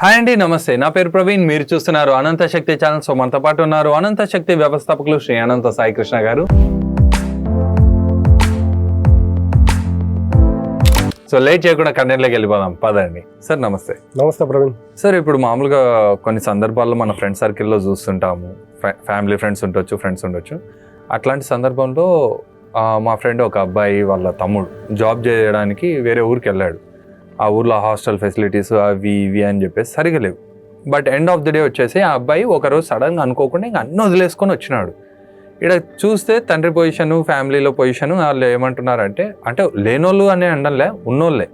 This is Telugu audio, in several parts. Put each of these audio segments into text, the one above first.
హాయ్ అండి, నమస్తే. నా పేరు ప్రవీణ్. మీరు చూస్తున్నారు అనంత శక్తి ఛానల్. సో మనతో పాటు ఉన్నారు అనంత శక్తి వ్యవస్థాపకులు శ్రీ అనంత సాయి కృష్ణ గారు. సో లేట్ చేయకుండా కంటెంట్లోకి వెళ్ళిపోదాం పదండి. సార్ నమస్తే. నమస్తే ప్రవీణ్. సార్ ఇప్పుడు మామూలుగా కొన్ని సందర్భాల్లో మన ఫ్రెండ్ సర్కిల్లో చూస్తుంటాము, ఫ్యామిలీ ఫ్రెండ్స్ ఉండొచ్చు. అట్లాంటి సందర్భంలో మా ఫ్రెండ్ ఒక అబ్బాయి వాళ్ళ తమ్ముడు జాబ్ చేయడానికి వేరే ఊరికి వెళ్ళాడు. ఆ ఊర్లో హాస్టల్ ఫెసిలిటీస్ అవి ఇవి అని చెప్పేసి సరిగా లేవు. But end of the day వచ్చేసి ఆ అబ్బాయి ఒకరోజు సడన్గా అనుకోకుండా ఇంకా అన్నీ వదిలేసుకొని వచ్చినాడు. ఇక్కడ చూస్తే తండ్రి పొజిషను, ఫ్యామిలీలో పొజిషను వాళ్ళు ఏమంటున్నారంటే, అంటే లేనోళ్ళు అనే అనడంలే, ఉన్నోళ్ళే,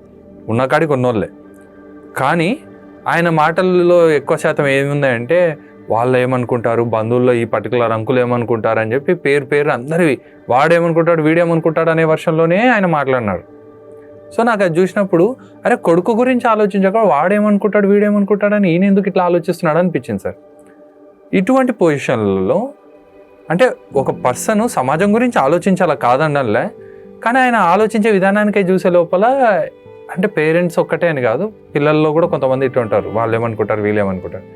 ఉన్నకాడికి ఉన్నోళ్ళే. కానీ ఆయన మాటల్లో ఎక్కువ శాతం ఏముందంటే వాళ్ళు ఏమనుకుంటారు, బంధువుల్లో ఈ పర్టికులర్ అంకులు ఏమనుకుంటారు అని చెప్పి పేరు అందరివి వాడేమనుకుంటాడు వీడేమనుకుంటాడు అనే వర్షంలోనే ఆయన మాట్లాడినాడు. సో నాకు అది చూసినప్పుడు అరే కొడుకు గురించి ఆలోచించక వాడేమనుకుంటాడు వీడేమనుకుంటాడు అని ఈయన ఎందుకు ఇట్లా ఆలోచిస్తున్నాడు అనిపించింది సార్. ఇటువంటి పొజిషన్లలో అంటే ఒక పర్సన్ సమాజం గురించి ఆలోచించాలా కాదనలే, కానీ ఆయన ఆలోచించే విధానానికే చూసే లోపల అంటే పేరెంట్స్ ఒక్కటే అని కాదు, పిల్లల్లో కూడా కొంతమంది ఇట్లా ఉంటారు, వాళ్ళు ఏమనుకుంటారు వీళ్ళు ఏమనుకుంటారు.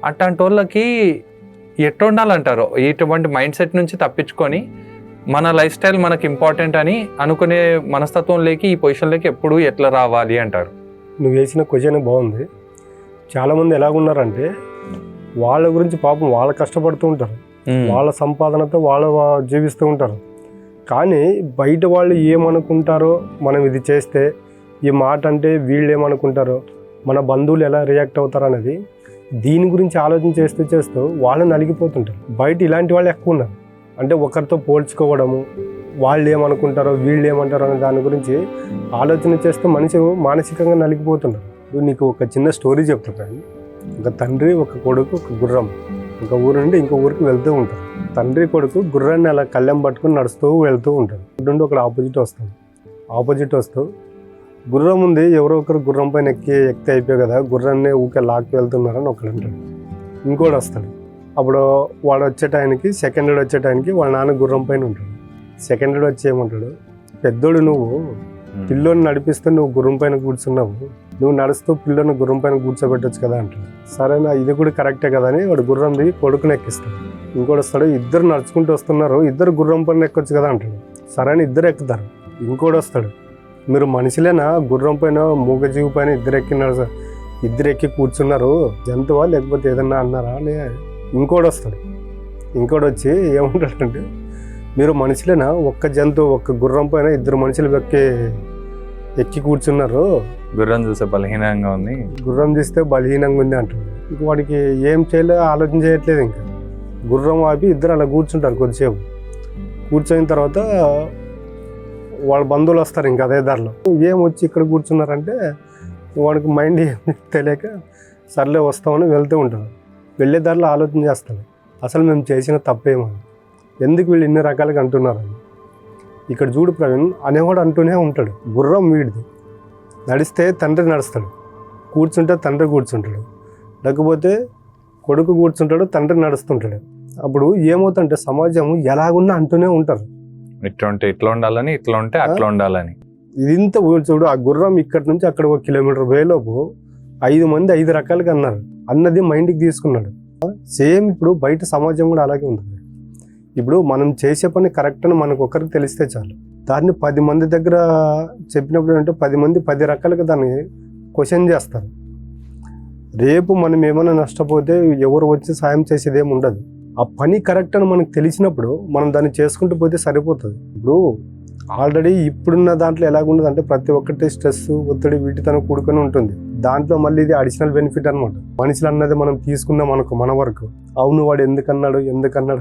అట్లాంటి వాళ్ళకి ఎట్లా ఉండాలంటారు? ఇటువంటి మైండ్ సెట్ నుంచి తప్పించుకొని మన లైఫ్ స్టైల్ మనకి ఇంపార్టెంట్ అని అనుకునే మనస్తత్వంలోకి ఈ పొజిషన్లోకి ఎప్పుడు ఎట్లా రావాలి అంటారు? నువ్వు వేసిన క్వశ్చన్ బాగుంది. చాలామంది ఎలాగున్నారంటే వాళ్ళ గురించి పాపం వాళ్ళు కష్టపడుతూ ఉంటారు, వాళ్ళ సంపాదనతో వాళ్ళు జీవిస్తూ ఉంటారు. కానీ బయట వాళ్ళు ఏమనుకుంటారో, మనం ఇది చేస్తే ఈ మాట అంటే వీళ్ళు ఏమనుకుంటారో, మన బంధువులు ఎలా రియాక్ట్ అవుతారు అనేది దీని గురించి ఆలోచన చేస్తూ వాళ్ళు నలిగిపోతుంటారు. బయట ఇలాంటి వాళ్ళు ఎక్కువ ఉన్నారు. అంటే ఒకరితో పోల్చుకోవడము, వాళ్ళు ఏమనుకుంటారో వీళ్ళు ఏమంటారో అనే దాని గురించి ఆలోచన చేస్తూ మనిషి మానసికంగా నలిగిపోతున్నారు. నీకు ఒక చిన్న స్టోరీ చెప్తాను. ఒక తండ్రి, ఒక కొడుకు, ఒక గుర్రం ఒక ఊరు నుండి ఇంకో ఊరికి వెళ్తూ ఉంటారు. తండ్రి కొడుకు గుర్రాన్ని అలా కళ్ళెం పట్టుకుని నడుస్తూ వెళ్తూ ఉంటారు. నుండి ఒకడు ఆపోజిట్ వస్తూ గుర్రం ఉంది, ఎవరో ఒకరు గుర్రం పైన ఎక్కితే అయిపోయి కదా, గుర్రాన్ని ఊకే లాక్కి వెళ్తున్నారని ఒకడు అంటాడు. ఇంకోటి వస్తాడు. అప్పుడు వాడు సెకండ్ వచ్చే టైంకి వాళ్ళ నాన్న గుర్రం పైన ఉంటాడు. సెకండ్ వచ్చి ఏమంటాడు, పెద్దోడు నువ్వు పిల్లోని నడిపిస్తూ నువ్వు గుర్రం పైన కూర్చున్నావు, నువ్వు నడుస్తూ పిల్లోని గుర్రం పైన కూర్చోబెట్టచ్చు కదా అంటాడు. సరేనా, ఇది కూడా కరెక్టే కదా అని వాడు గుర్రం దిగి కొడుకుని ఎక్కిస్తాడు. ఇంకోటి వస్తాడు, ఇద్దరు నడుచుకుంటూ వస్తున్నారు, ఇద్దరు గుర్రం పైన ఎక్కొచ్చు కదా అంటాడు. సరే అని ఇద్దరు ఎక్కుతారు. ఇంకోటి వస్తాడు, మీరు మనుషులేనా, గుర్రం పైన మూగజీవి పైన ఇద్దరు ఎక్కి కూర్చున్నారు, జంతువా లేకపోతే ఏదన్నా అన్నారా అని ఇంకోటి వస్తాడు. ఇంకోటి వచ్చి ఏమంటాడంటే, మీరు మనుషులేనా, ఒక్క జంతువు ఒక్క గుర్రం పైన ఇద్దరు మనుషులు ఎక్కి కూర్చున్నారు, గుర్రం చూస్తే బలహీనంగా ఉంది, గుర్రం చూస్తే బలహీనంగా ఉంది అంటాడు. ఇంక వాడికి ఏం చేయాలో ఆలోచన చేయట్లేదు. ఇంకా గుర్రం ఆపి ఇద్దరు అలా కూర్చుంటారు. కొద్దిసేపు కూర్చొని తర్వాత వాళ్ళ బంధువులు వస్తారు ఇంకా అదే దారిలో. ఏం వచ్చి ఇక్కడ కూర్చున్నారంటే వాడికి మైండ్ ఏం తెలియక సర్లే వస్తామని వెళ్తూ ఉంటారు. వెళ్ళే దారిలో ఆలోచన చేస్తాను, అసలు మేము చేసిన తప్పేమని, ఎందుకు వీళ్ళు ఇన్ని రకాలుగా అంటున్నారని. ఇక్కడ చూడు ప్రవీణ్, అనేవాడు అంటూనే ఉంటాడు, గుర్రం వీడిది, నడిస్తే తండ్రి నడుస్తాడు, కూర్చుంటే తండ్రి కూర్చుంటాడు, లేకపోతే కొడుకు కూర్చుంటాడు, తండ్రి నడుస్తుంటాడు. అప్పుడు ఏమవుతుందంటే సమాజం ఎలాగున్నా అంటూనే ఉంటారు, ఇట్లా ఉండాలని, ఇట్లా ఉంటే అట్లా ఉండాలని. ఇదింత చూడు, ఆ గుర్రం ఇక్కడ నుంచి అక్కడ 1 కిలోమీటర్ వేలోపు 5 మంది 5 రకాలుగా అన్నారు, అన్నది మైండ్కి తీసుకున్నాడు. సేమ్ ఇప్పుడు బయట సమాజం కూడా అలాగే ఉంటుంది. ఇప్పుడు మనం చేసే పని కరెక్ట్ అని మనకు ఒకరికి తెలిస్తే చాలు, దాన్ని 10 మంది దగ్గర చెప్పినప్పుడు అంటే 10 మంది 10 రకాలుగా దాన్ని క్వశ్చన్ చేస్తారు. రేపు మనం ఏమైనా నష్టపోతే ఎవరు వచ్చి సాయం చేసేది ఏమి ఉండదు. ఆ పని కరెక్ట్ అని మనకు తెలిసినప్పుడు మనం దాన్ని చేసుకుంటూ పోతే సరిపోతుంది. ఇప్పుడు ఆల్రెడీ ఇప్పుడున్న దాంట్లో ఎలాగుండదు అంటే ప్రతి ఒక్కటి స్ట్రెస్, ఒత్తిడి వీటితో కూడుకొని ఉంటుంది. దాంట్లో మళ్ళీ ఇది అడిషనల్ బెనిఫిట్ అనమాట. మనుషులు అన్నది మనం తీసుకుందాం అనుకో మన వరకు, అవును వాడు ఎందుకన్నాడు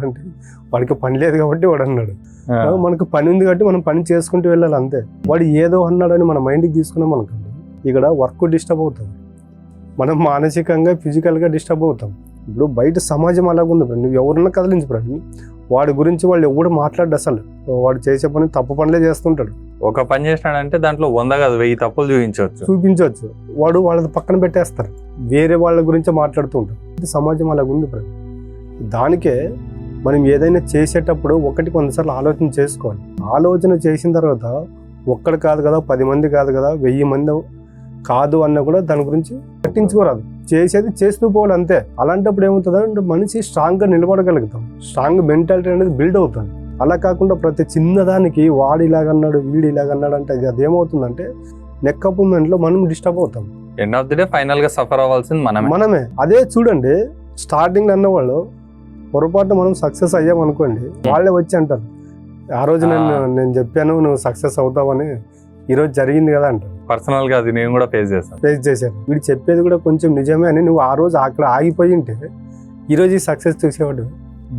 అంటే వాడికి పని లేదు కాబట్టి వాడు అన్నాడు, మనకు పని ఉంది కాబట్టి మనం పని చేసుకుంటూ వెళ్ళాలి అంతే. వాడు ఏదో అన్నాడని మన మైండ్కి తీసుకున్నాం అనుకోండి, ఇక్కడ వర్క్ డిస్టర్బ్ అవుతుంది, మనం మానసికంగా ఫిజికల్గా డిస్టర్బ్ అవుతాం. ఇప్పుడు బయట సమాజం అలాగుంది. నువ్వు ఎవరన్నా కదిలించు ప్రవీణ్, వాడి గురించి వాళ్ళు ఎవడు మాట్లాడు, అసలు వాడు చేసే పని తప్పు పనులే చేస్తుంటాడు. ఒక పని చేసినాడంటే దాంట్లో 100 కాదు 1000 తప్పులు చూపించవచ్చు. వాడు వాళ్ళది పక్కన పెట్టేస్తారు, వేరే వాళ్ళ గురించి మాట్లాడుతూ ఉంటారు. ఇది సమాజం అలాగుంది ప్రవీణ్. దానికే మనం ఏదైనా చేసేటప్పుడు కొంతసార్లు ఆలోచన చేసుకోవాలి. ఆలోచన చేసిన తర్వాత ఒక్కడు కాదు కదా, 10 మంది కాదు కదా, 1000 మంది కాదు అన్న కూడా దాని గురించి పట్టించుకోరాదు. చేసేది చేస్తూ పోవాలి అంతే. అలాంటప్పుడు ఏమవుతుంది అంటే మనిషి స్ట్రాంగ్గా నిలబడగలుగుతాం, స్ట్రాంగ్ మెంటాలిటీ అనేది బిల్డ్ అవుతుంది. అలా కాకుండా ప్రతి చిన్నదానికి వాడు ఇలాగన్నాడు వీడు ఇలాగన్నాడు అంటే అదేమవుతుందంటే నెక్కప్ మూమెంట్లో మనం డిస్టర్బ్ అవుతాం. End of the day final గా సఫర్ అవ్వాల్సింది మనమే. అదే చూడండి, స్టార్టింగ్ అన్నవాళ్ళు పొరపాటున మనం సక్సెస్ అయ్యాం అనుకోండి, వాళ్ళే వచ్చి అంటారు ఆ రోజు నేను చెప్పాను నువ్వు సక్సెస్ అవుతావని, ఈరోజు జరిగింది కదా అంటారు. పర్సనల్ గా అది నేను కూడా ఫేస్ చేశాను. వీడు చెప్పేది కూడా కొంచెం నిజమే అని నువ్వు ఆ రోజు అక్కడ ఆగిపోయి ఉంటే ఈరోజు ఈ సక్సెస్ చూసేవాడు.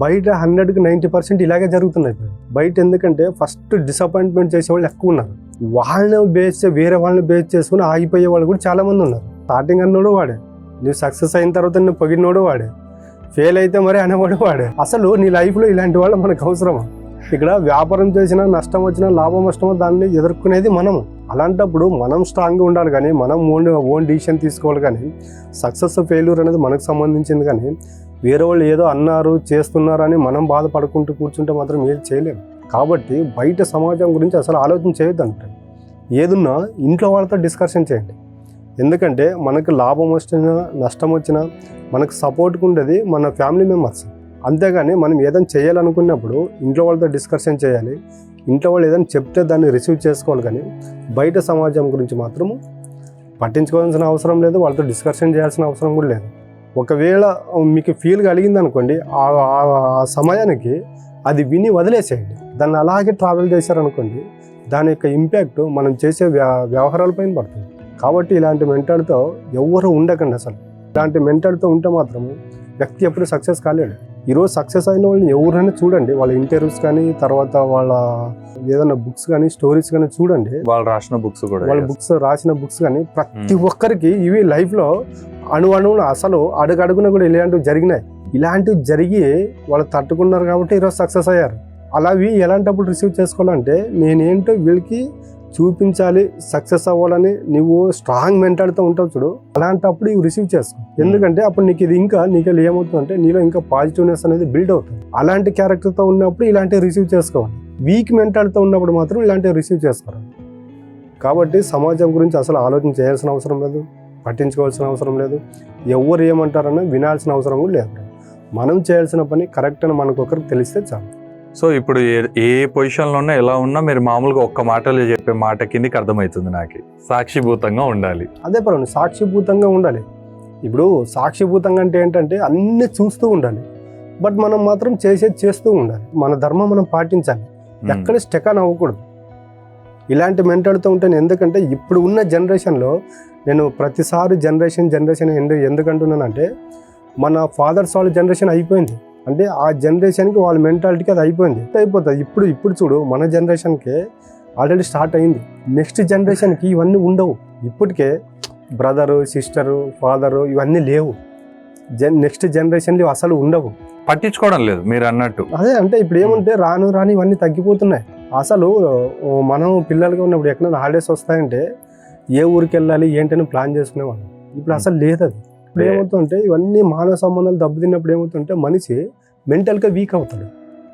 బయట 100కి 90% ఇలాగే జరుగుతున్నాయి బయట. ఎందుకంటే ఫస్ట్ డిసప్పాయింట్మెంట్ చేసేవాళ్ళు ఎక్కువ ఉన్నారు. వేరే వాళ్ళని బేస్ చేసుకుని ఆగిపోయే వాళ్ళు కూడా చాలా మంది ఉన్నారు. స్టార్టింగ్ అన్నోడు వాడే, నువ్వు సక్సెస్ అయిన తర్వాత నువ్వు పొగిడినోడు వాడే, ఫెయిల్ అయితే మరి అనేవాడు వాడే. అసలు నీ లైఫ్లో ఇలాంటి వాళ్ళు మనకు అవసరమా? ఇక్కడ వ్యాపారం చేసినా నష్టం వచ్చినా లాభం నష్టమో దాన్ని ఎదుర్కొనేది మనము. అలాంటప్పుడు మనం స్ట్రాంగ్గా ఉండాలి, కానీ మనం ఓన్ డిసిషన్ తీసుకోవాలి. కానీ సక్సెస్ ఫెయిల్యూర్ అనేది మనకు సంబంధించింది. కానీ వేరే వాళ్ళు ఏదో అన్నారు చేస్తున్నారు అని మనం బాధపడుకుంటూ కూర్చుంటే మాత్రం ఏది చేయలేము. కాబట్టి బయట సమాజం గురించి అసలు ఆలోచన చేయొద్దంటే ఏదున్నా ఇంట్లో వాళ్ళతో డిస్కషన్ చేయండి. ఎందుకంటే మనకు లాభం వచ్చినా నష్టం వచ్చినా మనకు సపోర్ట్గా ఉండేది మన ఫ్యామిలీ మెంబర్స్. అంతేగాని మనం ఏదైనా చేయాలనుకున్నప్పుడు ఇంట్లో వాళ్ళతో డిస్కషన్ చేయాలి. ఇంట్లో వాళ్ళు ఏదైనా చెప్తే దాన్ని రిసీవ్ చేసుకోవాలి. కానీ బయట సమాజం గురించి మాత్రము పట్టించుకోవాల్సిన అవసరం లేదు, వాళ్ళతో డిస్కషన్ చేయాల్సిన అవసరం కూడా లేదు. ఒకవేళ మీకు ఫీల్ కలిగింది అనుకోండి, ఆ సమయానికి అది విని వదిలేసేయండి. దాన్ని అలాగే ట్రావెల్ చేశారనుకోండి, దాని యొక్క ఇంపాక్ట్ మనం చేసే వ్యవహారాలపైన పడుతుంది. కాబట్టి ఇలాంటి మెంటాలిటీతో ఎవరు ఉండకండి. అసలు ఇలాంటి మెంటాలిటీతో ఉంటే మాత్రము వ్యక్తి ఎప్పుడు సక్సెస్ కాలేడు. ఈరోజు సక్సెస్ అయిన వాళ్ళని ఎవరైనా చూడండి, వాళ్ళ ఇంటర్వ్యూస్ కానీ తర్వాత వాళ్ళ ఏదైనా బుక్స్ కానీ స్టోరీస్ కానీ చూడండి, వాళ్ళు రాసిన బుక్స్ కూడా, వాళ్ళ రాసిన బుక్స్ కానీ ప్రతి ఒక్కరికి ఇవి లైఫ్లో అణువున అసలు అడుగడుగున కూడా ఇలాంటివి జరిగినాయి. ఇలాంటివి జరిగి వాళ్ళు తట్టుకున్నారు కాబట్టి ఈరోజు సక్సెస్ అయ్యారు. అలావి ఎలాంటప్పుడు రిసీవ్ చేసుకోవాలంటే నేనేంటో వీళ్ళకి చూపించాలి, సక్సెస్ అవ్వాలని నువ్వు స్ట్రాంగ్ మెంటాలిటీతో ఉంటావు చూడు, అలాంటప్పుడు ఇవి రిసీవ్ చేసుకో. ఎందుకంటే అప్పుడు నీకు ఇది నీకు ఏమవుతుందంటే నీలో ఇంకా పాజిటివ్నెస్ అనేది బిల్డ్ అవుతుంది. అలాంటి క్యారెక్టర్తో ఉన్నప్పుడు ఇలాంటివి రిసీవ్ చేసుకోవాలి. వీక్ మెంటాలిటీతో ఉన్నప్పుడు మాత్రం ఇలాంటివి రిసీవ్ చేసుకోవాలి. కాబట్టి సమాజం గురించి అసలు ఆలోచన చేయాల్సిన అవసరం లేదు, పట్టించుకోవాల్సిన అవసరం లేదు, ఎవరు ఏమంటారన్నా వినాల్సిన అవసరం కూడా లేదు. మనం చేయాల్సిన పని కరెక్ట్ అని మనకు ఒకరికి తెలిస్తే చాలు. సో ఇప్పుడు ఏ పొజిషన్లో ఉన్నా ఎలా ఉన్నా మీరు మామూలుగా ఒక్క మాటలో చెప్పే మాట కిందకి అర్థమవుతుంది నాకు, సాక్షిభూతంగా ఉండాలి. అదే పర్వాలేదు, సాక్షిభూతంగా ఉండాలి. ఇప్పుడు సాక్షిభూతంగా అంటే ఏంటంటే అన్నీ చూస్తూ ఉండాలి, బట్ మనం మాత్రం చేసేది చేస్తూ ఉండాలి. మన ధర్మం మనం పాటించాలి, ఎక్కడ స్టెకాన్ అవ్వకూడదు. ఇలాంటి మెంటాలిటీతో ఉంటాను. ఎందుకంటే ఇప్పుడు ఉన్న జనరేషన్లో నేను ప్రతిసారి జనరేషన్ ఎందుకంటున్నానంటే మన ఫాదర్స్ వాళ్ళ జనరేషన్ అయిపోయింది. అంటే ఆ జనరేషన్కి వాళ్ళ మెంటాలిటీకి అది అయిపోతుంది. ఇప్పుడు చూడు, మన జనరేషన్కి ఆల్రెడీ స్టార్ట్ అయింది. నెక్స్ట్ జనరేషన్కి ఇవన్నీ ఉండవు. ఇప్పటికే బ్రదరు సిస్టరు ఫాదరు ఇవన్నీ లేవు. నెక్స్ట్ జనరేషన్లో అసలు ఉండవు, పట్టించుకోవడం లేదు మీరు అన్నట్టు. అదే అంటే ఇప్పుడు ఏమంటే రాను ఇవన్నీ తగ్గిపోతున్నాయి. అసలు మనం పిల్లలుగా ఉన్నప్పుడు ఎక్కడైనా హాలిడేస్ వస్తాయంటే ఏ ఊరికి వెళ్ళాలి ఏంటని ప్లాన్ చేసుకునేవాళ్ళం. ఇప్పుడు అసలు లేదు అది. ఇప్పుడు ఏమవుతుందంటే ఇవన్నీ మానవ సంబంధాలు దెబ్బతిన్నప్పుడు ఏమవుతుంటే మనిషి మెంటల్గా వీక్ అవుతాడు.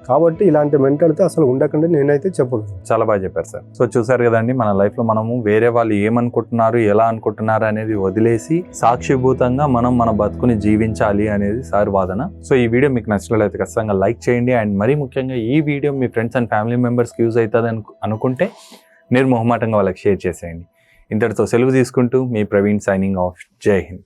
కాబట్టి ఇలాంటి మెంటాలిటీ అసలు ఉండకుండా నేనైతే చెప్పగలను. చాలా బాగా చెప్పారు సార్. సో చూసారు కదండి, మన లైఫ్లో మనము వేరే వాళ్ళు ఏమనుకుంటున్నారు ఎలా అనుకుంటున్నారు అనేది వదిలేసి సాక్షిభూతంగా మనం మన బతుకుని జీవించాలి అనేది సార్ వాదన. సో ఈ వీడియో మీకు నచ్చినట్లయితే ఖచ్చితంగా లైక్ చేయండి. అండ్ మరీ ముఖ్యంగా ఈ video me friends and family మెంబర్స్కి యూజ్ అవుతుంది అనుకుంటే నిర్మోహమాటంగా వాళ్ళకి షేర్ చేసేయండి. ఇంతటితో సెలవు తీసుకుంటూ మీ ప్రవీణ్ సైనింగ్ ఆఫ్. జై హింద్.